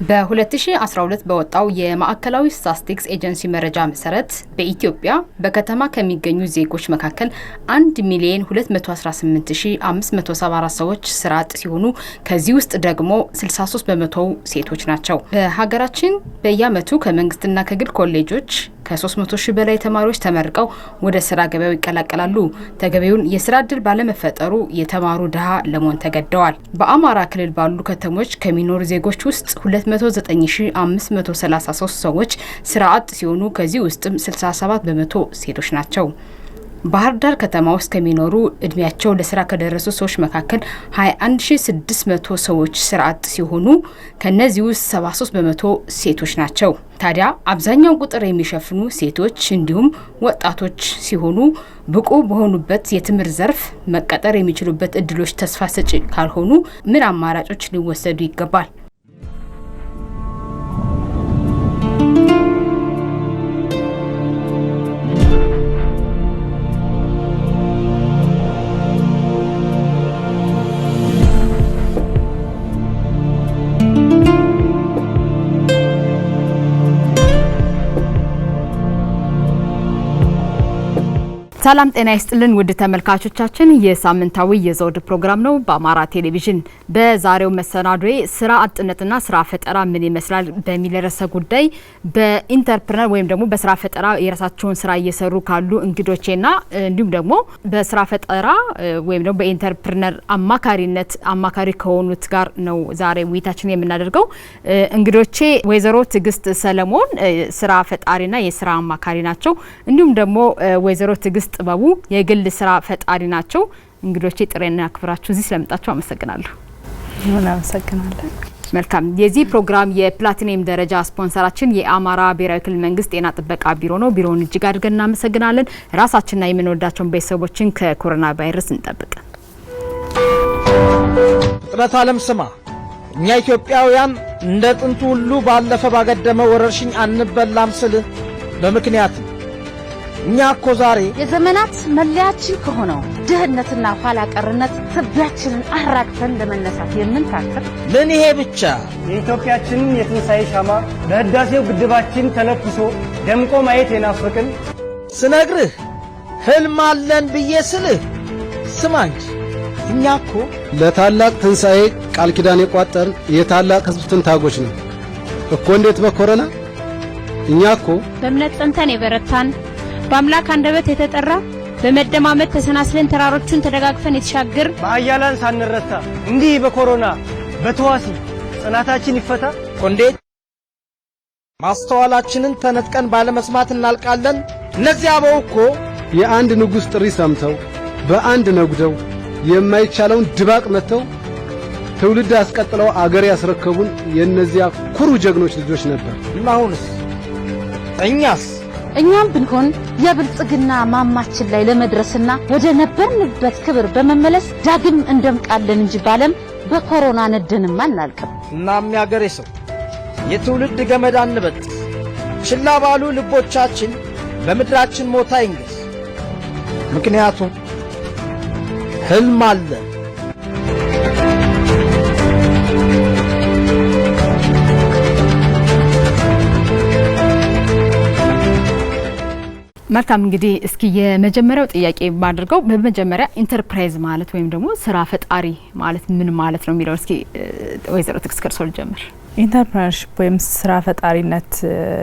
በ2012 በወጣው የማዕከላዊ ስታቲስቲክስ ኤጀንሲ መረጃ መሰረት በኢትዮጵያ በከተማ ከሚገኙ ዜጎች መካከል 1,218,574 ሰዎች ስራ አጥ ሲሆኑ ከዚህ ውስጥ ደግሞ 63% ሴቶች ናቸው። በሀገራችን በየዓመቱ ከመንግስትና ከግል ኮሌጆች ከ300,000 በላይ ተማሪዎች ተመርቀው ወደ ስራ ገበያው ይቀላቀላሉ። ተገቢውን የስራ እድል ባለመፈጠሩ የተማሩ ድሃ ለመሆን ተገደዋል። በአማራ ክልል ባሉ ከተሞች ከሚኖሩ ዜጎች ውስጥ 209,533 ሰዎች ስራ አጥ ሲሆኑ ከዚህ ውስጥም 67% ሴቶች ናቸው። ባህር ዳር ከተማ ውስጥ ከሚኖሩ እድሜያቸው ለስራ ከደረሱ ሰዎች መካከል 21,600 ሰዎች ስራ አጥ ሲሆኑ ከነዚህ ውስጥ 73% ሴቶች ናቸው። ታዲያ አብዛኛው ቁጥር የሚሸፍኑ ሴቶች እንዲሁም ወጣቶች ሲሆኑ ብቁ በሆኑበት የትምህርት ዘርፍ መቀጠር የሚችሉበት እድሎች ተስፋ ሰጪ ካልሆኑ ምን አማራጮች ሊወሰዱ ይገባል? ሰላም ጤና ይስጥልን ውድ ተመልካቾቻችን፣ የሳምንታዊ የዘውድ ፕሮግራም ነው በአማራ ቴሌቪዥን። በዛሬው መሰናዶዬ ስራ አጥነትና ስራ ፈጠራ ምን ይመስላል በሚል ርዕሰ ጉዳይ በኢንተርፕረነር ወይም ደግሞ በስራ ፈጠራ የራሳቸውን ስራ እየሰሩ ካሉ እንግዶቼና እንዲሁም ደግሞ በስራ ፈጠራ ወይም ደግሞ በኢንተርፕረነር አማካሪ ከሆኑት ጋር ነው ዛሬ ውይይታችን የምናደርገው። እንግዶቼ ወይዘሮ ትግስት ሰለሞን ስራ ፈጣሪና የስራ አማካሪ ናቸው። እንዲሁም ደግሞ ወይዘሮ ትግስት ጥበቡ የግል ስራ ፈጣሪ ናቸው። እንግዶቼ ጥሬና አክብራችሁ እዚህ ስለመጣችሁ አመሰግናለሁ። እናመሰግናለን። መልካም። የዚህ ፕሮግራም የፕላቲኒየም ደረጃ ስፖንሰራችን የአማራ ብሔራዊ ክልል መንግስት ጤና ጥበቃ ቢሮ ነው። ቢሮውን እጅግ አድርገን እናመሰግናለን። ራሳችንና የምንወዳቸውን ቤተሰቦችን ከኮሮና ቫይረስ እንጠብቅ። ፍጥረት ዓለም ስማ፣ እኛ ኢትዮጵያውያን እንደ ጥንቱ ሁሉ ባለፈ ባገደመ ወረርሽኝ አንበላም ስል በምክንያት እኛ እኮ ዛሬ የዘመናት መለያችን ከሆነው ድህነትና ኋላ ቀርነት ትቢያችንን አራግፈን ለመነሳት የምንታክር ምን ይሄ ብቻ የኢትዮጵያችንን የትንሣኤ ሻማ በህዳሴው ግድባችን ተለኩሶ ደምቆ ማየት የናፈቅን ስነግርህ ህልም አለን ብዬ ስልህ ስማ እንጂ እኛ እኮ ለታላቅ ትንሣኤ ቃል ኪዳን የቋጠርን የታላቅ ህዝብ ትንታጎች ነው እኮ። እንዴት በኮሮና እኛ እኮ በእምነት ጸንተን የበረታን በአምላክ አንደበት የተጠራ በመደማመጥ ተሰናስለን ተራሮቹን ተደጋግፈን የተሻገር በአያላን ሳንረታ እንዲህ በኮሮና በተዋሲ ጽናታችን ይፈታ። እንዴት ማስተዋላችንን ተነጥቀን ባለመስማት እናልቃለን? እነዚያ አበው እኮ የአንድ ንጉሥ ጥሪ ሰምተው በአንድ ነጉደው የማይቻለውን ድባቅ መተው ትውልድ አስቀጥለው አገር ያስረከቡን የእነዚያ ኩሩ ጀግኖች ልጆች ነበር። አሁንስ እኛም ብንሆን የብልጽግና ማማችን ላይ ለመድረስና ወደ ነበርንበት ክብር በመመለስ ዳግም እንደምቃለን እንጂ ባለም በኮሮና ነደንም አናልቅም። እናም ያገሬ ሰው የትውልድ ገመድ አንበጥስ፣ ችላ ባሉ ልቦቻችን በምድራችን ሞታ ይንገስ። ምክንያቱም ህልም አለ። መልካም። እንግዲህ እስኪ የመጀመሪያው ጥያቄ ባድርገው በመጀመሪያ ኢንተርፕራይዝ ማለት ወይም ደግሞ ስራ ፈጣሪ ማለት ምን ማለት ነው የሚለው እስኪ ወይዘሮ ትግስት ከርሶ ልጀምር። ኢንተርፕረነርሺፕ ወይም ስራ ፈጣሪነት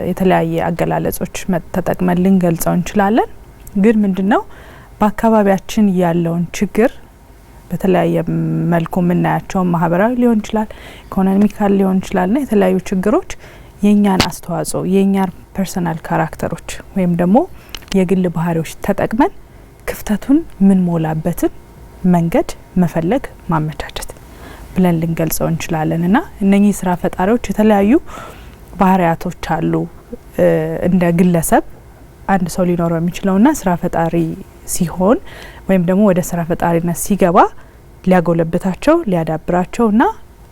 የተለያየ አገላለጾች ተጠቅመን ልንገልጸው እንችላለን። ግን ምንድነው በአካባቢያችን ያለውን ችግር በተለያየ መልኩ የምናያቸው ማህበራዊ ሊሆን ይችላል፣ ኢኮኖሚካል ሊሆን ይችላልና የተለያዩ ችግሮች የኛን አስተዋጽኦ የኛን ፐርሰናል ካራክተሮች ወይም ደግሞ የግል ባህሪዎች ተጠቅመን ክፍተቱን ምን ሞላበትን መንገድ መፈለግ ማመቻቸት ብለን ልንገልጸው እንችላለንና እነኚህ ስራ ፈጣሪዎች የተለያዩ ባህሪያቶች አሉ። እንደ ግለሰብ አንድ ሰው ሊኖረው የሚችለውና ስራ ፈጣሪ ሲሆን ወይም ደግሞ ወደ ስራ ፈጣሪነት ሲገባ ሊያጎለብታቸው ሊያዳብራቸውና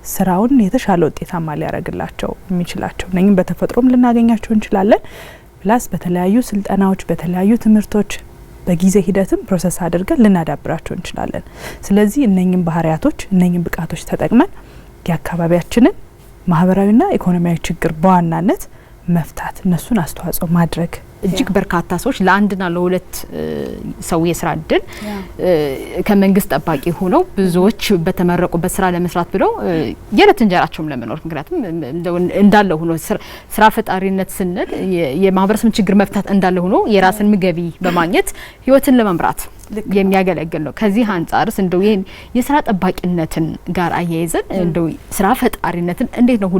ስራውን የተሻለ ውጤታማ ሊያረግላቸው የሚችላቸው እነኚህም በተፈጥሮም ልናገኛቸው እንችላለን። ፕላስ በተለያዩ ስልጠናዎች በተለያዩ ትምህርቶች በጊዜ ሂደትም ፕሮሰስ አድርገን ልናዳብራቸው እንችላለን። ስለዚህ እነኚህን ባህሪያቶች እነኚህን ብቃቶች ተጠቅመን የአካባቢያችንን ማህበራዊና ኢኮኖሚያዊ ችግር በዋናነት መፍታት እነሱን አስተዋጽኦ ማድረግ እጅግ በርካታ ሰዎች ለአንድና ለሁለት ሰው የስራ እድል ከመንግስት ጠባቂ ሆነው ብዙዎች በተመረቁበት ስራ ለመስራት ብለው የዕለት እንጀራቸውን ለመኖር ምክንያቱም እንዳለ ሆኖ ስራ ፈጣሪነት ስንል የማህበረሰብን ችግር መፍታት እንዳለ ሆኖ የራስን ገቢ በማግኘት ህይወትን ለመምራት የሚያገለግል ነው። ከዚህ አንጻርስ እንደው ይሄን የስራ ጠባቂነትን ጋር አያይዘን እንደው ስራ ፈጣሪነትን እንዴት ነው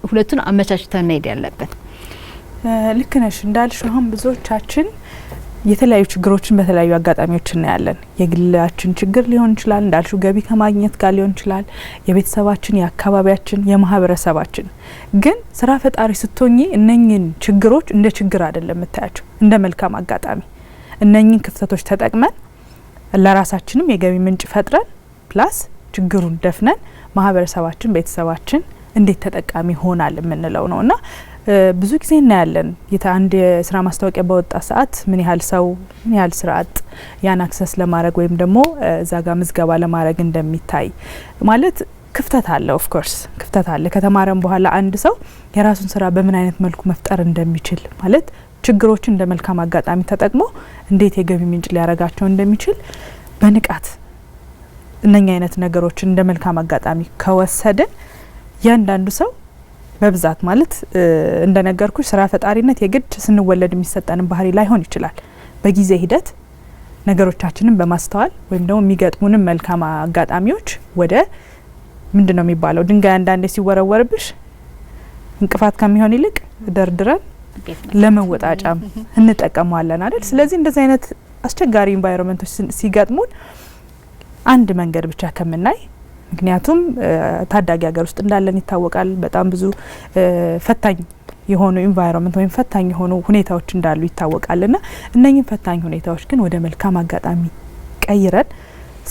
ሁለቱን አመቻችተን መሄድ ያለብን? ልክ ነሽ እንዳልሽ አሁን ብዙዎቻችን የተለያዩ ችግሮችን በተለያዩ አጋጣሚዎች እናያለን። የግላችን ችግር ሊሆን ይችላል፣ እንዳልሽው ገቢ ከማግኘት ጋር ሊሆን ይችላል፣ የቤተሰባችን፣ የአካባቢያችን፣ የማህበረሰባችን። ግን ስራ ፈጣሪ ስትሆኚ እነኚህን ችግሮች እንደ ችግር አይደለም የምታያቸው፣ እንደ መልካም አጋጣሚ እነኚህን ክፍተቶች ተጠቅመን ለራሳችንም የገቢ ምንጭ ፈጥረን ፕላስ ችግሩን ደፍነን ማህበረሰባችን፣ ቤተሰባችን እንዴት ተጠቃሚ ሆናል የምንለው ነውና ብዙ ጊዜ እናያለን አንድ የስራ ማስታወቂያ በወጣ ሰዓት ምን ያህል ስራ አጥ ያን አክሰስ ለማድረግ ወይም ደግሞ እዛ ጋር ምዝገባ ለማድረግ እንደሚታይ ማለት ክፍተት አለ። ኦፍ ኮርስ ክፍተት አለ። ከተማረም በኋላ አንድ ሰው የራሱን ስራ በምን አይነት መልኩ መፍጠር እንደሚችል ማለት ችግሮችን እንደ መልካም አጋጣሚ ተጠቅሞ እንዴት የገቢ ምንጭ ሊያረጋቸው እንደሚችል በንቃት እነኛ አይነት ነገሮችን እንደ መልካም አጋጣሚ ከወሰድን ያንዳንዱ ሰው በብዛት ማለት እንደነገርኩሽ ስራ ፈጣሪነት የግድ ስንወለድ የሚሰጠንን ባህሪ ላይሆን ይችላል። በጊዜ ሂደት ነገሮቻችንን በማስተዋል ወይም ደግሞ የሚገጥሙንን መልካም አጋጣሚዎች ወደ ምንድነው የሚባለው ድንጋይ አንዳንዴ ሲወረወርብሽ እንቅፋት ከሚሆን ይልቅ ደርድረን ለመወጣጫም እንጠቀመዋለን አይደል? ስለዚህ እንደዚህ አይነት አስቸጋሪ ኢንቫይሮንመንቶች ሲገጥሙን አንድ መንገድ ብቻ ከምናይ ምክንያቱም ታዳጊ ሀገር ውስጥ እንዳለን ይታወቃል። በጣም ብዙ ፈታኝ የሆኑ ኢንቫይሮንመንት ወይም ፈታኝ የሆኑ ሁኔታዎች እንዳሉ ይታወቃልና እነኚህ ፈታኝ ሁኔታዎች ግን ወደ መልካም አጋጣሚ ቀይረን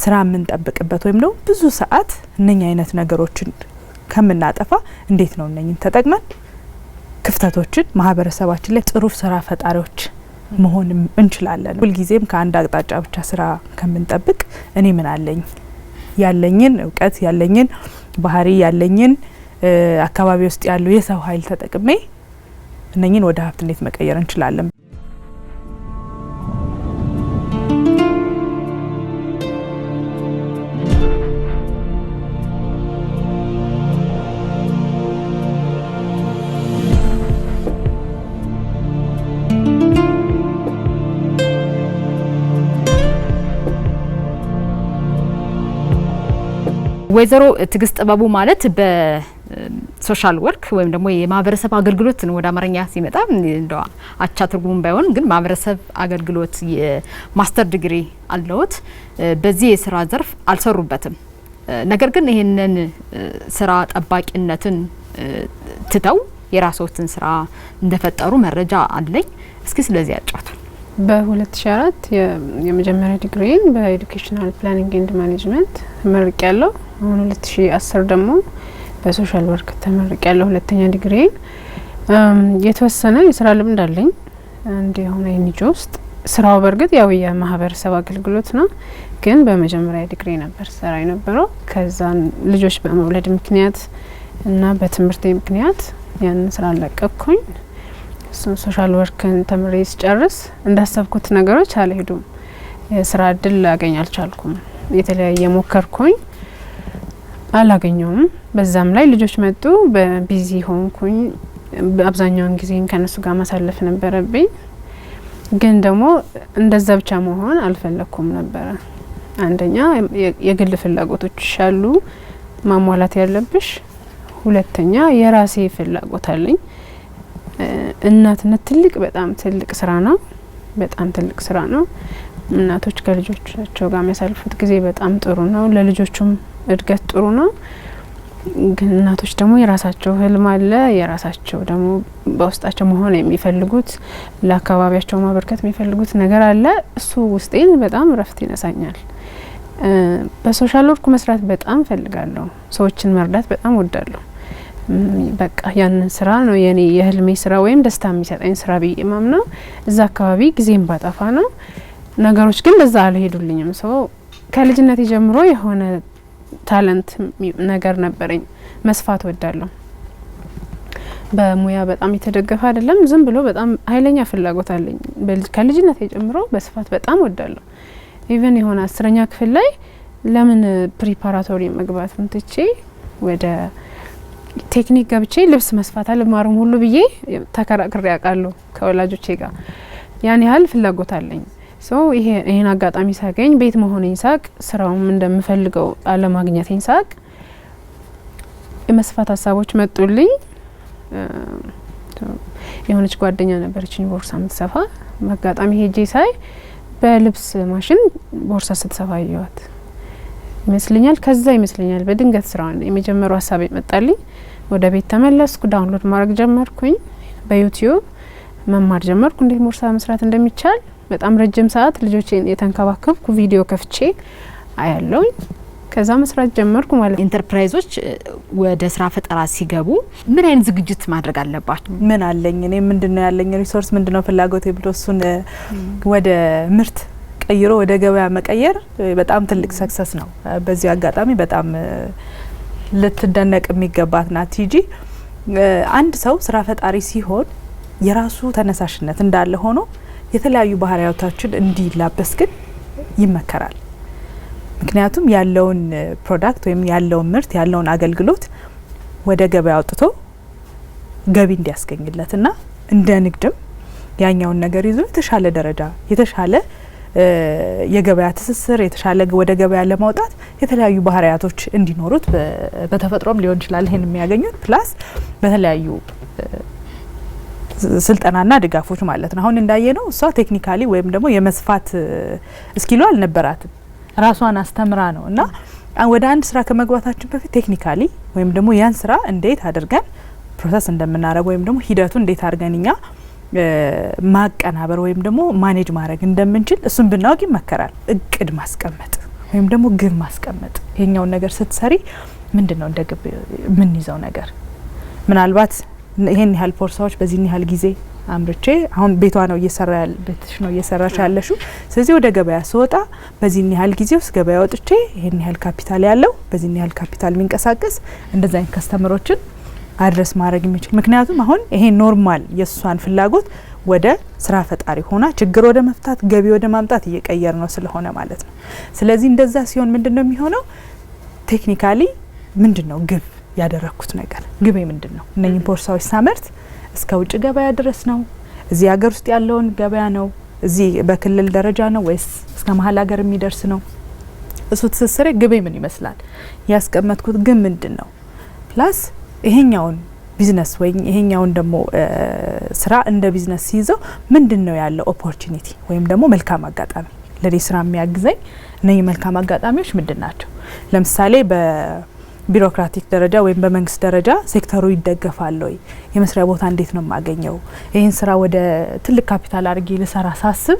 ስራ የምንጠብቅበት ወይም ደግሞ ብዙ ሰዓት እነኚህ አይነት ነገሮችን ከምናጠፋ እንዴት ነው እነኚህን ተጠቅመን ክፍተቶችን ማህበረሰባችን ላይ ጥሩ ስራ ፈጣሪዎች መሆን እንችላለን። ሁልጊዜም ከአንድ አቅጣጫ ብቻ ስራ ከምንጠብቅ እኔ ምን አለኝ ያለኝን እውቀት ያለኝን ባህሪ ያለኝን አካባቢ ውስጥ ያሉ የሰው ኃይል ተጠቅሜ እነኚህን ወደ ሀብት እንዴት መቀየር እንችላለን? ወይዘሮ ትግስት ጥበቡ ማለት በሶሻል ወርክ ወይም ደግሞ የማህበረሰብ አገልግሎት ነው ወደ አማርኛ ሲመጣ እንደው አቻ ትርጉም ባይሆን ግን ማህበረሰብ አገልግሎት የማስተር ዲግሪ አለዎት። በዚህ የስራ ዘርፍ አልሰሩበትም። ነገር ግን ይሄንን ስራ ጠባቂነትን ትተው የራስዎትን ስራ እንደፈጠሩ መረጃ አለኝ። እስኪ ስለዚህ ያጫውቱ። በ2004 የመጀመሪያ ዲግሪን በኤዱኬሽናል ፕላኒንግ ኤንድ ማኔጅመንት ተመርቄያለሁ። አሁን 2010 ደግሞ በሶሻል ወርክ ተመርቄያለሁ። ሁለተኛ ዲግሪን የተወሰነ የስራ ልምድ አለኝ አንድ የሆነ ኤንጂኦ ውስጥ። ስራው በርግጥ ያው የማህበረሰብ አገልግሎት ነው፣ ግን በመጀመሪያ ዲግሪ ነበር ስራ የነበረው። ከዛ ልጆች በመውለድ ምክንያት እና በትምህርት ምክንያት ያን ስራ ለቀቅኩኝ። ሶሻል ወርክን ተምሬ ስጨርስ እንዳሰብኩት ነገሮች አልሄዱም። የስራ እድል ላገኝ አልቻልኩም። የተለያየ ሞከርኩኝ፣ አላገኘውም። በዛም ላይ ልጆች መጡ፣ በቢዚ ሆንኩኝ። አብዛኛውን ጊዜን ከነሱ ጋር ማሳለፍ ነበረብኝ። ግን ደግሞ እንደዛ ብቻ መሆን አልፈለኩም ነበረ። አንደኛ የግል ፍላጎቶች አሉ ማሟላት ያለብሽ፣ ሁለተኛ የራሴ ፍላጎት አለኝ። እናትነት በጣም ትልቅ ስራ ነው። በጣም ትልቅ ስራ ነው። እናቶች ከልጆቻቸው ጋር የሚያሳልፉት ጊዜ በጣም ጥሩ ነው። ለልጆቹም እድገት ጥሩ ነው። ግን እናቶች ደግሞ የራሳቸው ህልም አለ፣ የራሳቸው ደግሞ በውስጣቸው መሆን የሚፈልጉት ለአካባቢያቸው ማበርከት የሚፈልጉት ነገር አለ። እሱ ውስጤን በጣም ረፍት ይነሳኛል። በሶሻል ወርክ መስራት በጣም ፈልጋለሁ። ሰዎችን መርዳት በጣም ወዳለሁ። በቃ ያንን ስራ ነው የኔ የህልሜ ስራ ወይም ደስታ የሚሰጠኝ ስራ ብዬ ማምነው። እዛ አካባቢ ጊዜም ባጠፋ ነው። ነገሮች ግን በዛ አልሄዱልኝም። ሰው ከልጅነት ጀምሮ የሆነ ታለንት ነገር ነበረኝ። መስፋት ወዳለሁ። በሙያ በጣም የተደገፈ አይደለም፣ ዝም ብሎ በጣም ኃይለኛ ፍላጎት አለኝ። ከልጅነት ጀምሮ በስፋት በጣም ወዳለሁ። ኢቨን የሆነ 10ኛ ክፍል ላይ ለምን ፕሪፓራቶሪ መግባቱን ትቼ ወደ ቴክኒክ ገብቼ ልብስ መስፋት አልማርም ሁሉ ብዬ ተከራክሬ ያውቃለሁ ከወላጆቼ ጋር። ያን ያህል ፍላጎት አለኝ። ይሄን አጋጣሚ ሳገኝ ቤት መሆኔን ሳቅ፣ ስራውም እንደምፈልገው አለማግኘቴን ሳቅ የመስፋት ሀሳቦች መጡልኝ። የሆነች ጓደኛ ነበረችኝ ቦርሳ ምትሰፋ። አጋጣሚ ሄጄ ሳይ በልብስ ማሽን ቦርሳ ስትሰፋ አየኋት ይመስለኛል። ከዛ ይመስለኛል በድንገት ስራውን የመጀመሪያው ሀሳብ መጣልኝ። ወደ ቤት ተመለስኩ። ዳውንሎድ ማድረግ ጀመርኩኝ። በዩቲዩብ መማር ጀመርኩ እንዴት ቦርሳ መስራት እንደሚቻል። በጣም ረጅም ሰዓት ልጆቼን የተንከባከብኩ ቪዲዮ ከፍቼ አያለውኝ። ከዛ መስራት ጀመርኩ ማለት ነው። ኢንተርፕራይዞች ወደ ስራ ፈጠራ ሲገቡ ምን አይነት ዝግጅት ማድረግ አለባቸው? ምን አለኝ እኔ ምንድነው ያለኝ ሪሶርስ ምንድነው ፍላጎት ብሎ እሱን ወደ ምርት ቀይሮ ወደ ገበያ መቀየር በጣም ትልቅ ሰክሰስ ነው። በዚህ አጋጣሚ በጣም ልትደነቅ የሚገባት ናት ቲጂ። አንድ ሰው ስራ ፈጣሪ ሲሆን የራሱ ተነሳሽነት እንዳለ ሆኖ የተለያዩ ባህሪያቶችን እንዲላበስ ግን ይመከራል። ምክንያቱም ያለውን ፕሮዳክት ወይም ያለውን ምርት ያለውን አገልግሎት ወደ ገበያ አውጥቶ ገቢ እንዲያስገኝለትና እንደ ንግድም ያኛውን ነገር ይዞ የተሻለ ደረጃ የተሻለ የገበያ ትስስር የተሻለ ወደ ገበያ ለማውጣት የተለያዩ ባህሪያቶች እንዲኖሩት በተፈጥሮም ሊሆን ይችላል ይሄን የሚያገኙት ፕላስ በተለያዩ ስልጠናና ድጋፎች ማለት ነው። አሁን እንዳየነው እሷ ቴክኒካሊ ወይም ደግሞ የመስፋት ስኪሉ አልነበራትም። ራሷን አስተምራ ነው እና ወደ አንድ ስራ ከመግባታችን በፊት ቴክኒካሊ ወይም ደግሞ ያን ስራ እንዴት አድርገን ፕሮሰስ እንደምናረግ ወይም ደግሞ ሂደቱ እንዴት አድርገን እኛ ማቀናበር ወይም ደግሞ ማኔጅ ማድረግ እንደምንችል እሱን ብናውቅ ይመከራል። እቅድ ማስቀመጥ ወይም ደግሞ ግብ ማስቀመጥ። ይሄኛውን ነገር ስትሰሪ ምንድነው እንደ ግብ ምን ይዘው ነገር ምናልባት ይሄን ያህል ቦርሳዎች በዚህ ያህል ጊዜ አምርቼ አሁን ቤቷ ነው ቤትሽ ነው እየሰራሽ ያለሽው። ስለዚህ ወደ ገበያ ስወጣ በዚህ ያህል ጊዜ ውስጥ ገበያ ወጥቼ ይሄን ያህል ካፒታል ያለው በዚህ ያህል ካፒታል የሚንቀሳቀስ እንደዛ አይነት ከስተመሮችን አድረስ ማድረግ የሚችል ምክንያቱም አሁን ይሄ ኖርማል የሷን ፍላጎት ወደ ስራ ፈጣሪ ሆና ችግር ወደ መፍታት ገቢ ወደ ማምጣት እየቀየር ነው ስለሆነ ማለት ነው። ስለዚህ እንደዛ ሲሆን ምንድነው የሚሆነው? ቴክኒካሊ ምንድነው ግብ ያደረኩት ነገር ግቤ ምንድነው? እነኚህ ቦርሳዎች ሳመርት እስከ ውጭ ገበያ ድረስ ነው? እዚህ ሀገር ውስጥ ያለውን ገበያ ነው? እዚህ በክልል ደረጃ ነው ወይስ እስከ መሀል ሀገር የሚደርስ ነው? እሱ ትስስሬ ግቤ ምን ይመስላል? ያስቀመጥኩት ግን ምንድነው? ፕላስ ይሄኛውን ቢዝነስ ወይ ይሄኛውን ደግሞ ስራ እንደ ቢዝነስ ሲይዘው ምንድነው ያለው ኦፖርቹኒቲ ወይም ደግሞ መልካም አጋጣሚ ለኔ ስራ የሚያግዘኝ እነዚህ መልካም አጋጣሚዎች ምንድናቸው? ለምሳሌ ቢሮክራቲክ ደረጃ ወይም በመንግስት ደረጃ ሴክተሩ ይደገፋል ወይ? የመስሪያ ቦታ እንዴት ነው የማገኘው? ይህን ስራ ወደ ትልቅ ካፒታል አድርጌ ልሰራ ሳስብ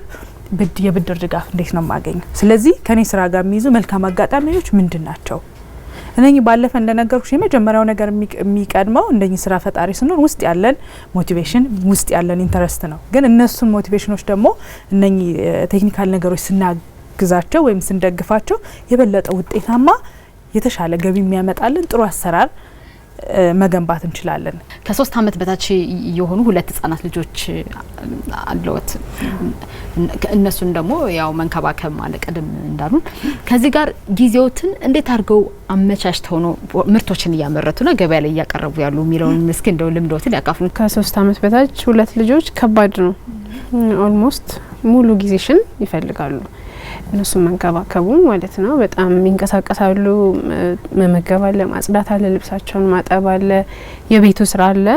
የብድር ድጋፍ እንዴት ነው የማገኘው? ስለዚህ ከኔ ስራ ጋር የሚይዙ መልካም አጋጣሚዎች ምንድን ናቸው? እነኚህ ባለፈ እንደነገርኩሽ የመጀመሪያው ነገር የሚቀድመው እንደኚህ ስራ ፈጣሪ ስንሆን ውስጥ ያለን ሞቲቬሽን ውስጥ ያለን ኢንተረስት ነው። ግን እነሱን ሞቲቬሽኖች ደግሞ እነኚህ ቴክኒካል ነገሮች ስናግዛቸው ወይም ስንደግፋቸው የበለጠ ውጤታማ የተሻለ ገቢ የሚያመጣልን ጥሩ አሰራር መገንባት እንችላለን። ከ3 አመት በታች የሆኑ 2 ህጻናት ልጆች አለዎት። እነሱን ደግሞ ያው መንከባከብ ማለት ቀደም እንዳሉን ከዚህ ጋር ጊዜዎትን እንዴት አድርገው አመቻችተው ነው ምርቶችን እያመረቱና ገበያ ላይ እያቀረቡ ያሉ የሚለውን ምስኪን እንደው ልምዶትን ያካፍሉ። ከ3 አመት በታች 2 ልጆች ከባድ ነው። ኦልሞስት ሙሉ ጊዜሽን ይፈልጋሉ። እነሱን መንከባከቡ ማለት ነው። በጣም ይንቀሳቀሳሉ። መመገብ አለ፣ ማጽዳት አለ፣ ልብሳቸውን ማጠብ አለ፣ የቤቱ ስራ አለ።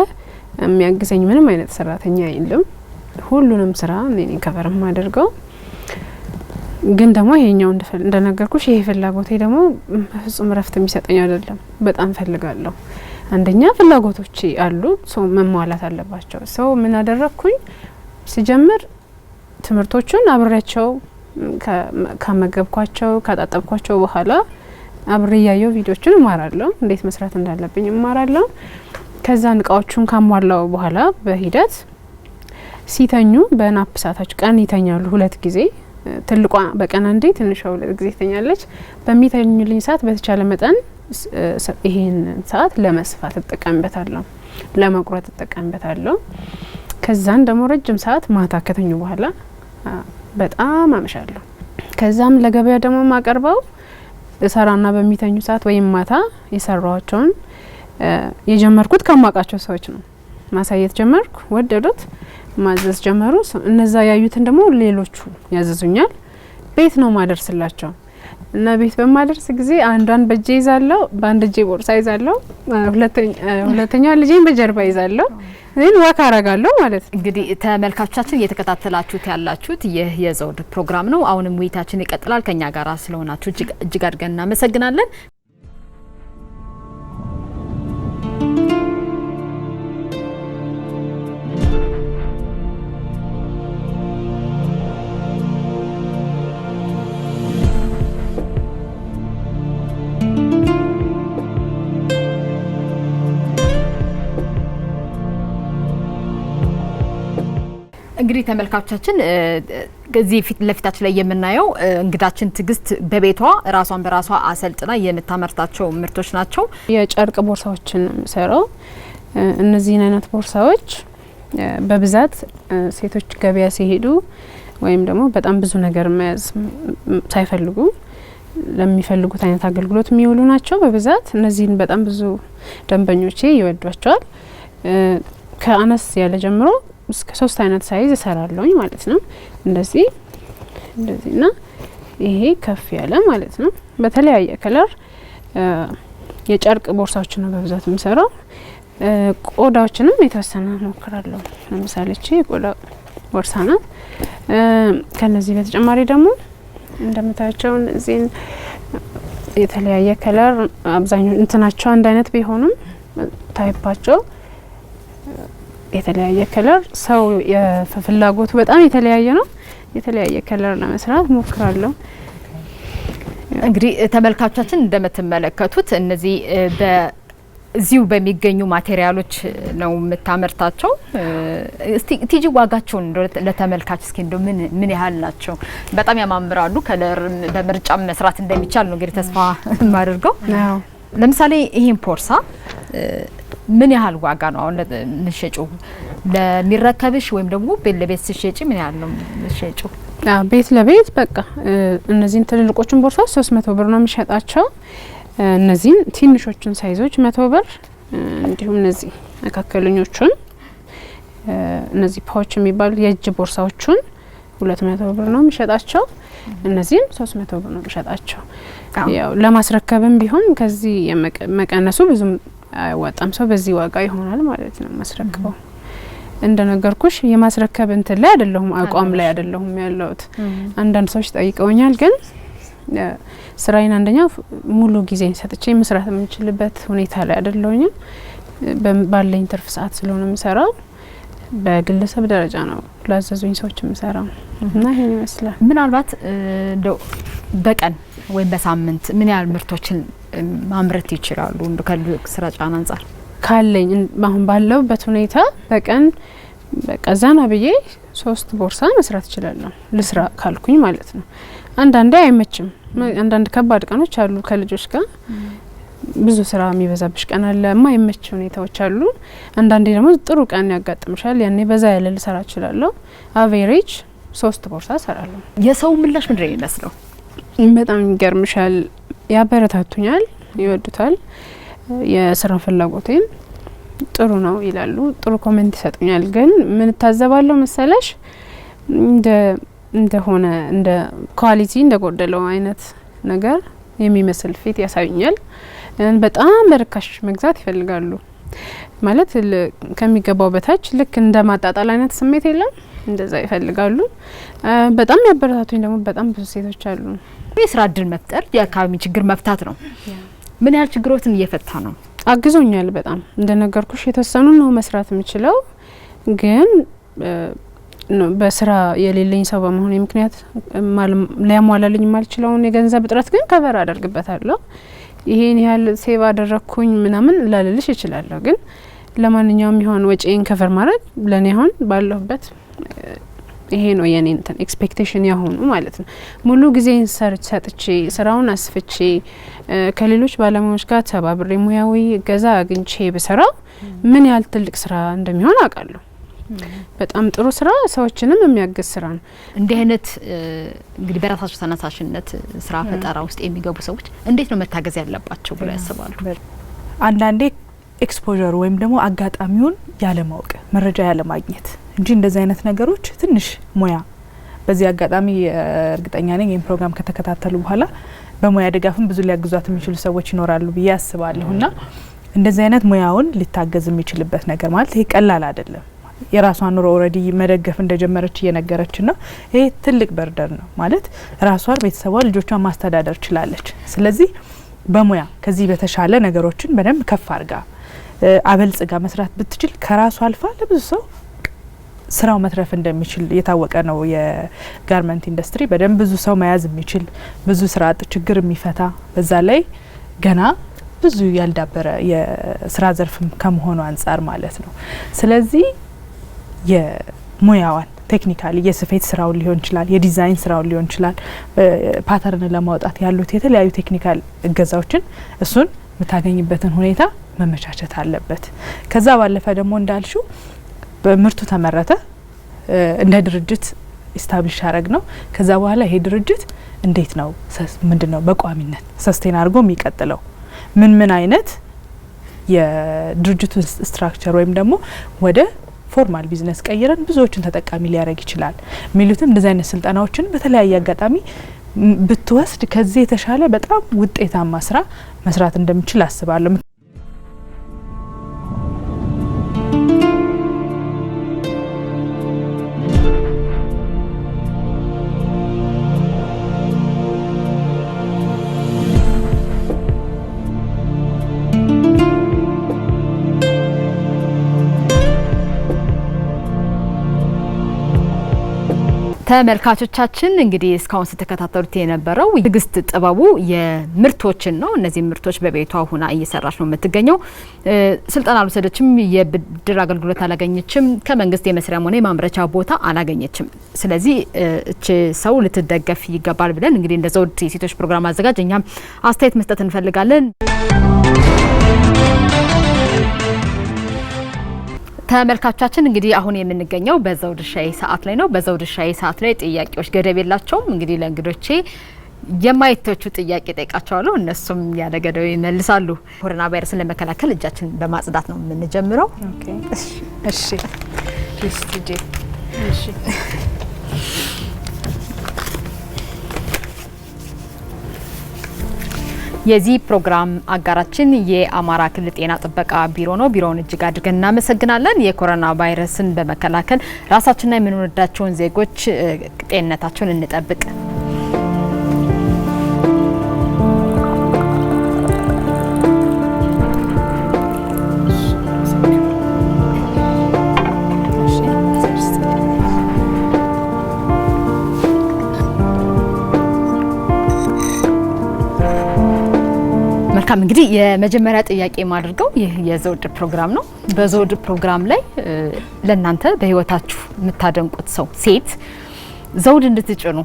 የሚያግዘኝ ምንም አይነት ሰራተኛ የለም። ሁሉንም ስራ እኔ ከቨር ማደርገው። ግን ደግሞ ይሄኛው እንደነገርኩሽ ይሄ ፍላጎቴ ደግሞ ፍጹም ረፍት የሚሰጠኝ አይደለም። በጣም ፈልጋለሁ። አንደኛ ፍላጎቶቼ አሉ፣ ሰው መሟላት አለባቸው። ሰው ምን አደረኩኝ ሲጀምር ትምህርቶቹን አብሬያቸው ከመገብኳቸው ካጣጠብኳቸው በኋላ አብሬ ያየው ቪዲዮችን እማራለሁ። እንዴት መስራት እንዳለብኝ እማራለሁ። ከዛ እቃዎቹን ካሟላው በኋላ በሂደት ሲተኙ በናፕ ሰዓታቸው ቀን ይተኛሉ 2 ጊዜ ትልቋ በቀን አንዴ ትንሿ 2 ጊዜ ተኛለች። በሚተኙልኝ ሰዓት በተቻለ መጠን ይሄን ሰዓት ለመስፋት እጠቀምበታለሁ፣ ለመቁረጥ እጠቀምበታለሁ። ከዛን ደግሞ ረጅም ሰዓት ማታ ከተኙ በኋላ በጣም አመሻለሁ። ከዛም ለገበያ ደግሞ ማቀርበው እሰራና በሚተኙ ሰዓት ወይም ማታ የሰራዋቸውን የጀመርኩት ከማውቃቸው ሰዎች ነው። ማሳየት ጀመርኩ፣ ወደዱት፣ ማዘዝ ጀመሩ። እነዛ ያዩትን ደግሞ ሌሎቹ ያዘዙኛል። ቤት ነው ማደርስላቸው እና ቤት በማደርስ ጊዜ አንዷን በእጄ ይዛለሁ፣ በአንድ እጄ ቦርሳ ይዛለሁ፣ ሁለተኛ ልጄን በጀርባ ይዛለሁ፣ ግን ወክ አረጋለሁ ማለት ነው። እንግዲህ ተመልካቾቻችን እየተከታተላችሁት ያላችሁት ይህ የዘውድ ፕሮግራም ነው። አሁንም ውይይታችን ይቀጥላል። ከኛ ጋር ስለሆናችሁ እጅግ አድርገን እናመሰግናለን። እንግዲህ ተመልካቾቻችን ከዚህ ፊት ለፊታችን ላይ የምናየው እንግዳችን ትግስት በቤቷ ራሷን በራሷ አሰልጥና የምታመርታቸው ምርቶች ናቸው። የጨርቅ ቦርሳዎችን ነው የምሰራው። እነዚህን አይነት ቦርሳዎች በብዛት ሴቶች ገበያ ሲሄዱ ወይም ደግሞ በጣም ብዙ ነገር መያዝ ሳይፈልጉ ለሚፈልጉት አይነት አገልግሎት የሚውሉ ናቸው። በብዛት እነዚህን በጣም ብዙ ደንበኞቼ ይወዷቸዋል። ከአነስ ያለ ጀምሮ እስከ 3 አይነት ሳይዝ እሰራለሁኝ ማለት ነው። እንደዚህና ይሄ ከፍ ያለ ማለት ነው። በተለያየ ከለር የጨርቅ ቦርሳዎችን ነው በብዛት የምሰራው። ቆዳዎችንም የተወሰነ ሞክራለሁ። ለምሳሌ እቺ ቆዳ ቦርሳ ናት። ከነዚህ በተጨማሪ ደግሞ እንደምታያቸው እዚህን የተለያየ ከለር አብዛኛው እንትናቸው አንድ አይነት ቢሆኑም ታይፓቸው የተለያየ ከለር ሰው የፍላጎቱ በጣም የተለያየ ነው። የተለያየ ከለር ለመስራት ሞክራለሁ። እንግዲህ ተመልካቾቻችን እንደምትመለከቱት እነዚህ በዚሁ በሚገኙ ማቴሪያሎች ነው የምታመርታቸው። እስቲ ቲጂ ዋጋቸውን ለተመልካች እስኪ እንደው ምን ያህል ናቸው? በጣም ያማምራሉ። ከለር በምርጫ መስራት እንደሚቻል ነው እንግዲህ ተስፋ ማድርገው። ለምሳሌ ይሄን ቦርሳ ምን ያህል ዋጋ ነው አሁን ለምትሸጪው? ለሚረከብሽ ወይም ደግሞ ቤት ለቤት ሲሸጪ ምን ያህል ነው የምትሸጪው? ቤት ለቤት በቃ እነዚህን ትልልቆቹን ቦርሳዎች 300 ብር ነው የሚሸጣቸው። እነዚህን ትንሾቹን ሳይዞች 100 ብር፣ እንዲሁም እነዚህ መካከለኞቹን እነዚህ ፓዎች የሚባሉ የእጅ ቦርሳዎቹን 200 ብር ነው የሚሸጣቸው። እነዚህን 300 ብር ነው የሚሸጣቸው። ያው ለማስረከብም ቢሆን ከዚህ መቀነሱ ብዙም አይወጣም። ሰው በዚህ ዋጋ ይሆናል ማለት ነው ማስረከበው። እንደነገርኩሽ የማስረከብ እንትን ላይ አይደለሁም፣ አቋም ላይ አይደለሁም ያለሁት። አንዳንድ ሰዎች ጠይቀውኛል፣ ግን ስራዬን አንደኛ ሙሉ ጊዜን ሰጥቼ መስራት የምንችልበት ሁኔታ ላይ አይደለሁኝም። ባለኝ ትርፍ ሰዓት ስለሆነ የምሰራው በግለሰብ ደረጃ ነው ላዘዙኝ ሰዎች የምሰራው እና ይሄን ይመስላል። ምናልባት እንደው በቀን ወይም በሳምንት ምን ያህል ምርቶችን ማምረት ይችላሉ? ከስራ ጫና አንጻር ካለኝ አሁን ባለውበት ሁኔታ በቀን በቃ ዘና ብዬ 3 ቦርሳ መስራት እችላለሁ፣ ልስራ ካልኩኝ ማለት ነው። አንዳንዴ አይመችም። አንዳንድ ከባድ ቀኖች አሉ፣ ከልጆች ጋር ብዙ ስራ የሚበዛብሽ ቀን አለ፣ የማይመች ሁኔታዎች አሉ። አንዳንዴ ደግሞ ጥሩ ቀን ያጋጥምሻል፣ ያኔ በዛ ያለ ልሰራ እችላለሁ። አቬሬጅ 3 ቦርሳ እሰራለሁ። የሰው ምላሽ ምንድን ነው የሚመስለው? በጣም ይገርምሻል። ያበረታቱኛል፣ ይወዱታል። የስራ ፍላጎቴን ጥሩ ነው ይላሉ፣ ጥሩ ኮሜንት ይሰጡኛል። ግን ምን ታዘባለሁ መሰለሽ እንደሆነ እንደ ኳሊቲ እንደጎደለው አይነት ነገር የሚመስል ፊት ያሳዩኛል። በጣም በርካሽ መግዛት ይፈልጋሉ። ማለት ከሚገባው በታች ልክ እንደ ማጣጣል አይነት ስሜት የለም፣ እንደዛ ይፈልጋሉ። በጣም ያበረታቱኝ ደግሞ በጣም ብዙ ሴቶች አሉ። የስራ እድል መፍጠር የአካባቢ ችግር መፍታት ነው። ምን ያህል ችግሮችን እየፈታ ነው? አግዞኛል በጣም። እንደነገርኩሽ የተወሰኑ ነው መስራት የምችለው፣ ግን በስራ የሌለኝ ሰው በመሆኔ ምክንያት ሊያሟላልኝ የማልችለውን የገንዘብ እጥረት ግን ከቨር አደርግበታለሁ። ይሄን ያህል ሴቭ አደረግኩኝ ምናምን ላልልሽ እችላለሁ፣ ግን ለማንኛውም ይሆን ወጪን ከቨር ማድረግ ለኔ አሁን ባለሁበት ይሄ ነው የኔ እንትን ኤክስፔክቴሽን ያሆኑ ማለት ነው። ሙሉ ጊዜን ሰጥቼ ስራውን አስፍቼ ከሌሎች ባለሙያዎች ጋር ተባብሬ ሙያዊ እገዛ አግኝቼ በሰራው ምን ያህል ትልቅ ስራ እንደሚሆን አውቃለሁ። በጣም ጥሩ ስራ፣ ሰዎችንም የሚያግዝ ስራ ነው። እንዲህ አይነት እንግዲህ በራሳቸው ተነሳሽነት ስራ ፈጠራ ውስጥ የሚገቡ ሰዎች እንዴት ነው መታገዝ ያለባቸው ብለው ያስባሉ? አንዳንዴ ኤክስፖዠር ወይም ደግሞ አጋጣሚውን ያለማወቅ መረጃ ያለማግኘት እንጂ እንደዚህ አይነት ነገሮች ትንሽ ሙያ በዚህ አጋጣሚ እርግጠኛ ነኝ ይህን ፕሮግራም ከተከታተሉ በኋላ በሙያ ድጋፍም ብዙ ሊያግዟት የሚችሉ ሰዎች ይኖራሉ ብዬ አስባለሁና እንደዚህ አይነት ሙያውን ሊታገዝ የሚችልበት ነገር ማለት ይሄ ቀላል አይደለም። የራሷን ኑሮ ኦልሬዲ መደገፍ እንደጀመረች እየነገረችን ነው። ይሄ ትልቅ በርደር ነው ማለት ራሷን፣ ቤተሰቧን፣ ልጆቿን ማስተዳደር ችላለች። ስለዚህ በሙያ ከዚህ በተሻለ ነገሮችን በደንብ ከፍ አድርጋ አበልጽጋ መስራት ብትችል ከራሷ አልፋ ለብዙ ሰው ስራው መትረፍ እንደሚችል የታወቀ ነው። የጋርመንት ኢንዱስትሪ በደንብ ብዙ ሰው መያዝ የሚችል ብዙ ስራ አጥ ችግር የሚፈታ በዛ ላይ ገና ብዙ ያልዳበረ የስራ ዘርፍም ከመሆኑ አንጻር ማለት ነው። ስለዚህ የሙያዋን ቴክኒካሊ የስፌት ስራውን ሊሆን ይችላል፣ የዲዛይን ስራውን ሊሆን ይችላል፣ ፓተርን ለማውጣት ያሉት የተለያዩ ቴክኒካል እገዛዎችን እሱን የምታገኝበትን ሁኔታ መመቻቸት አለበት። ከዛ ባለፈ ደግሞ እንዳልሽው በምርቱ ተመረተ እንደ ድርጅት ኢስታብሊሽ ያደረግ ነው። ከዛ በኋላ ይሄ ድርጅት እንዴት ነው ምንድነው በቋሚነት ሰስቴን አድርጎ የሚቀጥለው ምን አይነት የድርጅቱ ስትራክቸር ወይም ደግሞ ወደ ፎርማል ቢዝነስ ቀይረን ብዙዎችን ተጠቃሚ ሊያደርግ ይችላል የሚሉትም እንደዚህ አይነት ስልጠናዎችን በተለያየ አጋጣሚ ብትወስድ ከዚህ የተሻለ በጣም ውጤታማ ስራ መስራት እንደምችል አስባለሁ። ተመልካቾቻችን እንግዲህ እስካሁን ስትከታተሉት የነበረው ትዕግስት ጥበቡ የምርቶችን ነው። እነዚህ ምርቶች በቤቷ ሆና እየሰራች ነው የምትገኘው። ስልጠና አልወሰደችም፣ የብድር አገልግሎት አላገኘችም፣ ከመንግስት የመስሪያም ሆነ የማምረቻ ቦታ አላገኘችም። ስለዚህ እቺ ሰው ልትደገፍ ይገባል ብለን እንግዲህ እንደ ዘውድ የሴቶች ፕሮግራም አዘጋጅ እኛም አስተያየት መስጠት እንፈልጋለን። ተመልካቾቻችን እንግዲህ አሁን የምንገኘው በዘውድ ሻይ ሰዓት ላይ ነው። በዘውድ ሻይ ሰዓት ላይ ጥያቄዎች ገደብ የላቸውም። እንግዲህ ለእንግዶቼ የማይተቹ ጥያቄ ጠይቃቸዋለሁ፣ እነሱም ያለ ገደብ ይመልሳሉ። ኮሮና ቫይረስን ለመከላከል እጃችን በማጽዳት ነው የምንጀምረው። እሺ የዚህ ፕሮግራም አጋራችን የአማራ ክልል ጤና ጥበቃ ቢሮ ነው። ቢሮውን እጅግ አድርገን እናመሰግናለን። የኮሮና ቫይረስን በመከላከል ራሳችንና የምንወዳቸውን ዜጎች ጤንነታቸውን እንጠብቅ። መልካም እንግዲህ የመጀመሪያ ጥያቄ ማድርገው ይህ የዘውድ ፕሮግራም ነው። በዘውድ ፕሮግራም ላይ ለእናንተ በህይወታችሁ የምታደንቁት ሰው ሴት ዘውድ እንድትጭኑ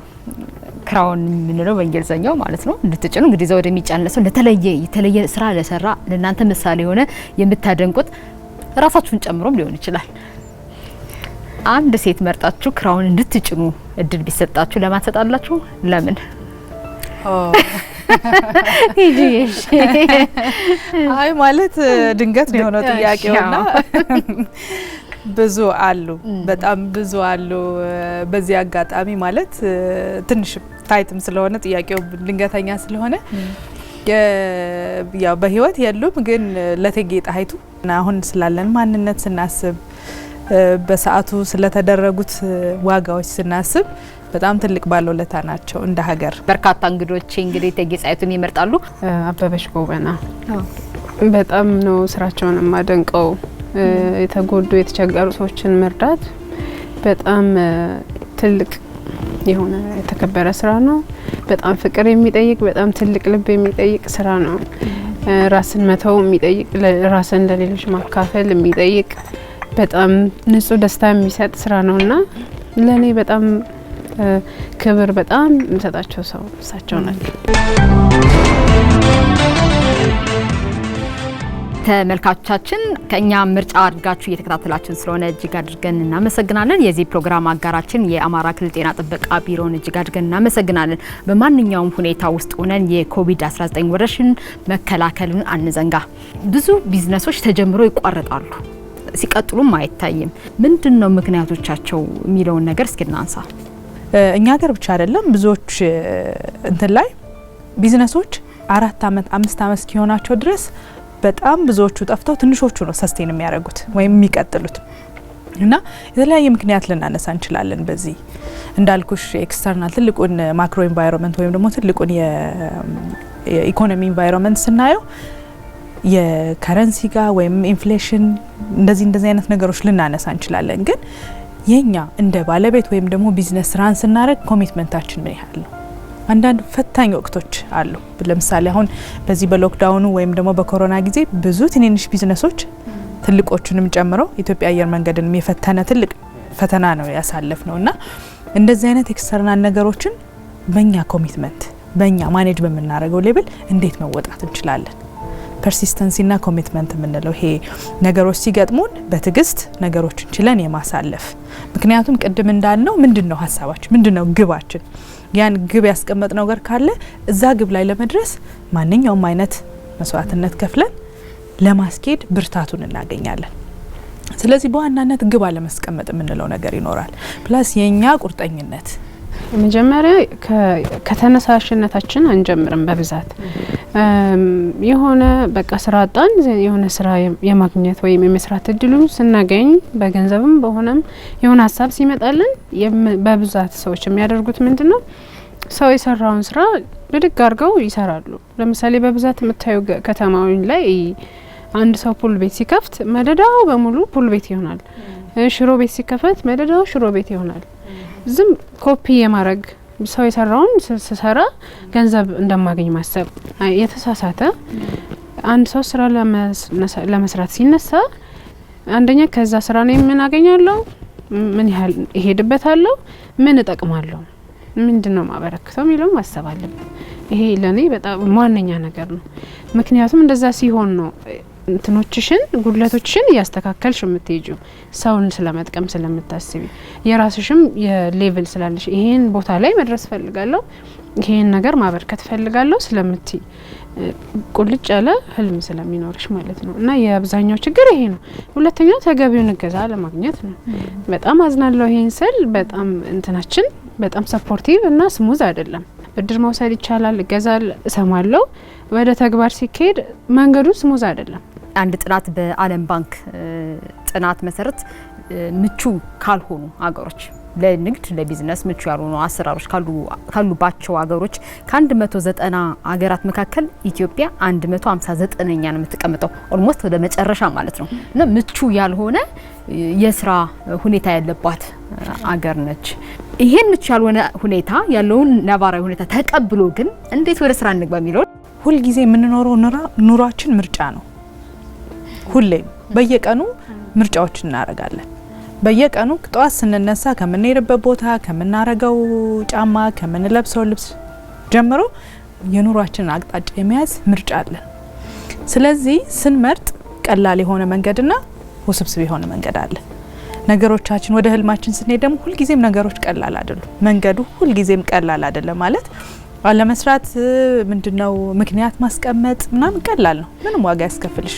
ክራውን የምንለው በእንግሊዘኛው ማለት ነው እንድትጭኑ እንግዲህ ዘውድ የሚጫነሰው የተለየ ስራ ለሰራ ለእናንተ ምሳሌ የሆነ የምታደንቁት ራሳችሁን ጨምሮም ሊሆን ይችላል። አንድ ሴት መርጣችሁ ክራውን እንድትጭኑ እድል ቢሰጣችሁ ለማን ትሰጣላችሁ? ለምን? አይ ማለት ድንገት ነው የሆነው ጥያቄውና ብዙ አሉ፣ በጣም ብዙ አሉ። በዚህ አጋጣሚ ማለት ትንሽ ታይትም ስለሆነ ጥያቄው ድንገተኛ ስለሆነ ያው በህይወት የሉም፣ ግን ለእቴጌ ጣይቱ አሁን ስላለን ማንነት ስናስብ በሰዓቱ ስለተደረጉት ዋጋዎች ስናስብ በጣም ትልቅ ባለውለታ ናቸው እንደ ሀገር። በርካታ እንግዶች እንግዲህ እቴጌ ጣይቱን ይመርጣሉ። አበበች ጎበና በጣም ነው ስራቸውን የማደንቀው። የተጎዱ የተቸገሩ ሰዎችን መርዳት በጣም ትልቅ የሆነ የተከበረ ስራ ነው። በጣም ፍቅር የሚጠይቅ በጣም ትልቅ ልብ የሚጠይቅ ስራ ነው። ራስን መተው የሚጠይቅ ራስን ለሌሎች ማካፈል የሚጠይቅ በጣም ንጹህ ደስታ የሚሰጥ ስራ ነውና ለኔ በጣም ክብር በጣም እንሰጣቸው ሰው እሳቸው ናቸው። ተመልካቾቻችን ከኛ ምርጫ አድርጋችሁ እየተከታተላችሁን ስለሆነ እጅግ አድርገን እናመሰግናለን። የዚህ ፕሮግራም አጋራችን የአማራ ክልል ጤና ጥበቃ ቢሮን እጅግ አድርገን እናመሰግናለን። በማንኛውም ሁኔታ ውስጥ ሆነን የኮቪድ-19 ወረርሽኝ መከላከልን አንዘንጋ። ብዙ ቢዝነሶች ተጀምሮ ይቋረጣሉ፣ ሲቀጥሉም አይታይም። ምንድነው ምክንያቶቻቸው የሚለውን ነገር እስኪ እናንሳ። እኛ ሀገር ብቻ አይደለም ብዙዎች እንትን ላይ ቢዝነሶች 4 አመት 5 አመት እስኪሆናቸው ድረስ በጣም ብዙዎቹ ጠፍተው ትንሾቹ ነው ሰስቴን የሚያደርጉት ወይም የሚቀጥሉት እና የተለያየ ምክንያት ልናነሳ እንችላለን። በዚህ እንዳልኩሽ ኤክስተርናል ትልቁን ማክሮ ኢንቫይሮንመንት ወይም ደግሞ ትልቁን የኢኮኖሚ ኢንቫይሮንመንት ስናየው የከረንሲ ጋር ወይም ኢንፍሌሽን እንደዚህ አይነት ነገሮች ልናነሳ እንችላለን። ግን የኛ እንደ ባለቤት ወይም ደግሞ ቢዝነስ ራን ስናደርግ ኮሚትመንታችን ምን ያህል ነው? አንዳንድ ፈታኝ ወቅቶች አሉ። ለምሳሌ አሁን በዚህ በሎክዳውኑ ወይም ደግሞ በኮሮና ጊዜ ብዙ ትንንሽ ቢዝነሶች ትልቆቹንም ጨምሮ ኢትዮጵያ አየር መንገድንም የፈተነ ትልቅ ፈተና ነው ያሳለፍ ነውና እንደዚህ አይነት ኤክስተርናል ነገሮችን በእኛ ኮሚትመንት በእኛ ማኔጅ በምናደርገው ሌብል እንዴት መወጣት እንችላለን? ፐርሲስተንሲና ኮሚትመንት የምንለው ይሄ ነገሮች ሲገጥሙን በትዕግስት ነገሮችን ችለን የማሳለፍ ምክንያቱም ቅድም እንዳልነው ምንድነው ሀሳባችን ምንድነው ግባችን ያን ግብ ያስቀመጥነው ነገር ካለ እዛ ግብ ላይ ለመድረስ ማንኛውም አይነት መስዋዕትነት ከፍለን ለማስኬድ ብርታቱን እናገኛለን። ስለዚህ በዋናነት ግብ አለመስቀመጥ የምንለው ነገር ይኖራል። ፕላስ የኛ ቁርጠኝነት መጀመሪያ ከተነሳሽነታችን አንጀምርም። በብዛት የሆነ በቃ ስራ አጣን የሆነ ስራ የማግኘት ወይም የመስራት እድሉን ስናገኝ በገንዘብም በሆነም የሆነ ሀሳብ ሲመጣልን በብዛት ሰዎች የሚያደርጉት ምንድነው ሰው የሰራውን ስራ ብድግ አድርገው ይሰራሉ። ለምሳሌ በብዛት የምታዩ ከተማው ላይ አንድ ሰው ፑል ቤት ሲከፍት መደዳው በሙሉ ፑል ቤት ይሆናል። ሽሮ ቤት ሲከፈት መደዳው ሽሮ ቤት ይሆናል። ዝም ኮፒ የማድረግ ሰው የሰራውን ስሰራ ገንዘብ እንደማገኝ ማሰብ የተሳሳተ። አንድ ሰው ስራ ለመስራት ሲነሳ አንደኛ ከዛ ስራ ነው ምን አገኛለሁ፣ ምን ያህል እሄድበታለሁ፣ ምን እጠቅማለሁ፣ ምንድነው ማበረክተው የሚለው ማሰብ አለበት። ይሄ ለኔ በጣም ዋነኛ ነገር ነው። ምክንያቱም እንደዛ ሲሆን ነው እንትኖችሽን ጉድለቶችሽን ያስተካከልሽ የምትሄጂው ሰውን ስለመጥቀም ስለምታስቢ የራስሽም የሌቭል ስላለሽ ይሄን ቦታ ላይ መድረስ ፈልጋለሁ ይሄን ነገር ማበርከት ፈልጋለሁ ስለምትይ ቁልጭ ያለ ህልም ስለሚኖርሽ ማለት ነው። እና የአብዛኛው ችግር ይሄ ነው። ሁለተኛው ተገቢውን እገዛ ለማግኘት ነው። በጣም አዝናለሁ ይሄን ስል በጣም እንትናችን በጣም ሰፖርቲቭ እና ስሙዝ አይደለም። ብድር መውሰድ ይቻላል፣ እገዛል፣ እሰማለሁ። ወደ ተግባር ሲካሄድ መንገዱ ስሙዝ አይደለም። አንድ ጥናት በዓለም ባንክ ጥናት መሰረት ምቹ ካልሆኑ አገሮች ለንግድ ለቢዝነስ ምቹ ያልሆኑ አሰራሮች ካሉባቸው አገሮች ከ190 አገራት መካከል ኢትዮጵያ 159ኛ ነው የምትቀመጠው። ኦልሞስት ወደ መጨረሻ ማለት ነው። እና ምቹ ያልሆነ የስራ ሁኔታ ያለባት አገር ነች። ይሄን ምቹ ያልሆነ ሁኔታ ያለውን ነባራዊ ሁኔታ ተቀብሎ ግን እንዴት ወደ ስራ እንግባ የሚለው ሁሉ ጊዜ የምንኖረው ኑሯችን ምርጫ ነው። ሁሌም በየቀኑ ምርጫዎች እናደርጋለን። በየቀኑ ጠዋት ስንነሳ ከምንሄድበት ቦታ ከምናረገው ጫማ ከምንለብሰው ልብስ ጀምሮ የኑሯችንን አቅጣጫ የሚያዝ ምርጫ አለን። ስለዚህ ስንመርጥ ቀላል የሆነ መንገድና ውስብስብ የሆነ መንገድ አለ። ነገሮቻችን ወደ ህልማችን ስንሄድ ደግሞ ሁሉ ጊዜም ነገሮች ቀላል አይደሉም። መንገዱ ሁሉ ጊዜም ቀላል አይደለም ማለት አለመስራት ምንድነው ምክንያት ማስቀመጥ ምናምን ቀላል ነው፣ ምንም ዋጋ ያስከፍልሽ።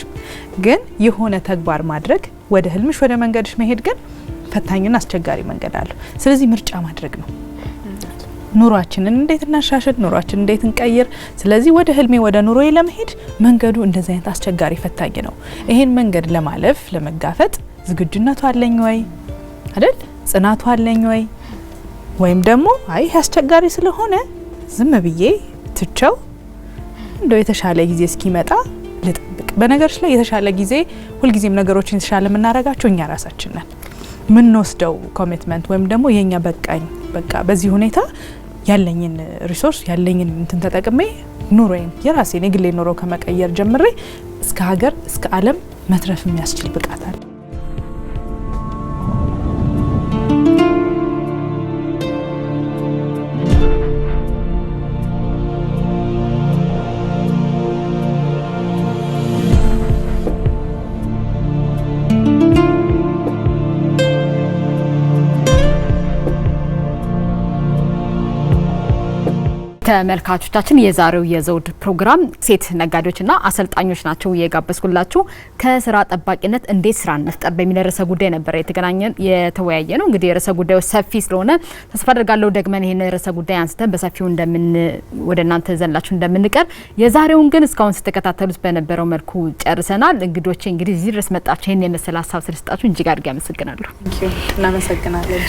ግን የሆነ ተግባር ማድረግ ወደ ህልምሽ ወደ መንገድሽ መሄድ ግን ፈታኝና አስቸጋሪ መንገድ አለ። ስለዚህ ምርጫ ማድረግ ነው። ኑሯችንን እንዴት እናሻሽል፣ ኑሯችንን እንዴት እንቀይር። ስለዚህ ወደ ህልሜ ወደ ኑሮዬ ለመሄድ መንገዱ እንደዚህ አይነት አስቸጋሪ ፈታኝ ነው። ይሄን መንገድ ለማለፍ ለመጋፈጥ ዝግጁነቱ አለኝ ወይ አይደል? ጽናቱ አለኝ ወይ? ወይም ደግሞ አይ አስቸጋሪ ስለሆነ ዝም ብዬ ትቸው እንደው የተሻለ ጊዜ እስኪመጣ ልጠብቅ። በነገርሽ ላይ የተሻለ ጊዜ ሁልጊዜም ነገሮችን የተሻለ የምናረጋቸው እኛ ራሳችን ነን። ምን ወስደው ኮሚትመንት ወይም ደግሞ የኛ በቃኝ በቃ በዚህ ሁኔታ ያለኝን ሪሶርስ ያለኝን እንትን ተጠቅሜ ኑሮዬን የራሴን የግሌ ኑሮ ከመቀየር ጀምሬ እስከ ሀገር እስከ ዓለም መትረፍ የሚያስችል ብቃት አለ። ተመልካቾቻችን የዛሬው የዘውድ ፕሮግራም ሴት ነጋዴዎችና አሰልጣኞች ናቸው የጋበዝኩላችሁ። ከስራ ጠባቂነት እንዴት ስራ እንፍጠር በሚል ርዕሰ ጉዳይ ነበር የተወያየ ነው። እንግዲህ ርዕሰ ጉዳዩ ሰፊ ስለሆነ ተስፋ አደርጋለሁ ደግመን ይሄን ርዕሰ ጉዳይ አንስተን በሰፊው ወደ እናንተ ዘንላችሁ እንደምንቀር። የዛሬውን ግን እስካሁን ስትከታተሉት በነበረው መልኩ ጨርሰናል። እንግዶቼ እንግዲህ እዚህ ድረስ መጣችሁ ይሄን የመሰለ ሀሳብ ስለሰጣችሁ እጅግ አድርጌ አመሰግናለሁ። እናመሰግናለን።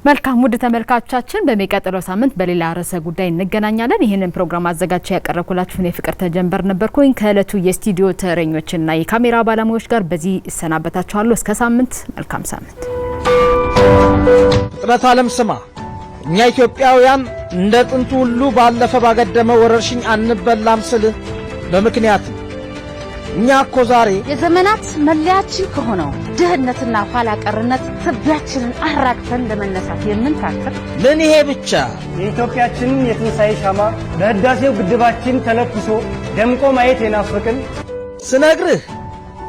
መልካም ውድ ተመልካቾቻችን፣ በሚቀጥለው ሳምንት በሌላ ርዕሰ ጉዳይ እንገናኛለን። ይህንን ፕሮግራም አዘጋጅ ያቀረብኩላችሁ እኔ ፍቅር ተጀንበር ነበርኩኝ። ከእለቱ የስቱዲዮ ተረኞችና የካሜራ ባለሙያዎች ጋር በዚህ እሰናበታችኋለሁ። እስከ ሳምንት፣ መልካም ሳምንት። ፍጥረት ዓለም ስማ፣ እኛ ኢትዮጵያውያን እንደ ጥንቱ ሁሉ ባለፈ ባገደመ ወረርሽኝ አንበላም ስል በምክንያት እኛ እኮ ዛሬ የዘመናት መለያችን ከሆነው ድህነትና ኋላ ቀርነት ትቢያችንን አራግፈን ለመነሳት የምንታክር ምን ይሄ ብቻ የኢትዮጵያችንን የትንሣኤ ሻማ በህዳሴው ግድባችን ተለኩሶ ደምቆ ማየት የናፈቅን ስነግርህ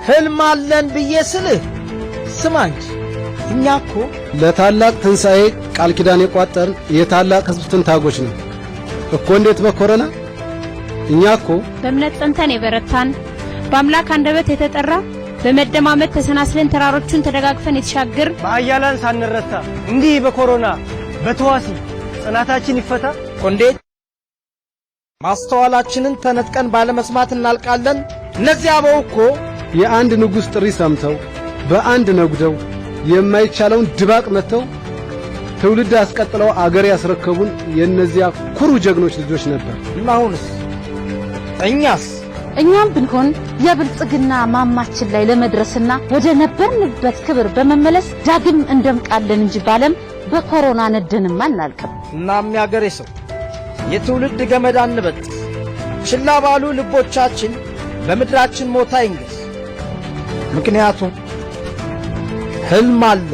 ህልም አለን ብዬ ስልህ ስማ እንጂ እኛ እኮ ለታላቅ ትንሣኤ ቃል ኪዳን የቋጠርን የታላቅ ሕዝብ ትንታጎች ነው እኮ። እንዴት በኮረና እኛ እኮ በእምነት ጸንተን የበረታን በአምላክ አንደበት የተጠራ በመደማመጥ ተሰናስለን ተራሮቹን ተደጋግፈን የተሻገር በአያላን ሳንረታ እንዲህ በኮሮና በተዋሲ ጽናታችን ይፈታ። እንዴት ማስተዋላችንን ተነጥቀን ባለመስማት እናልቃለን? እነዚያ አበው እኮ የአንድ ንጉሥ ጥሪ ሰምተው በአንድ ነጉደው የማይቻለውን ድባቅ መተው ትውልድ አስቀጥለው አገር ያስረከቡን የእነዚያ ኩሩ ጀግኖች ልጆች ነበር። እና አሁንስ እኛም ብንሆን የብልጽግና ማማችን ላይ ለመድረስና ወደ ነበርንበት ክብር በመመለስ ዳግም እንደምቃለን እንጂ ባለም በኮሮና ነደንም አናልቅም። እናም ያገሬ ሰው የትውልድ ገመድ አንበጥስ፣ ችላ ባሉ ልቦቻችን በምድራችን ሞታ ይንገስ። ምክንያቱም ህልም አለ።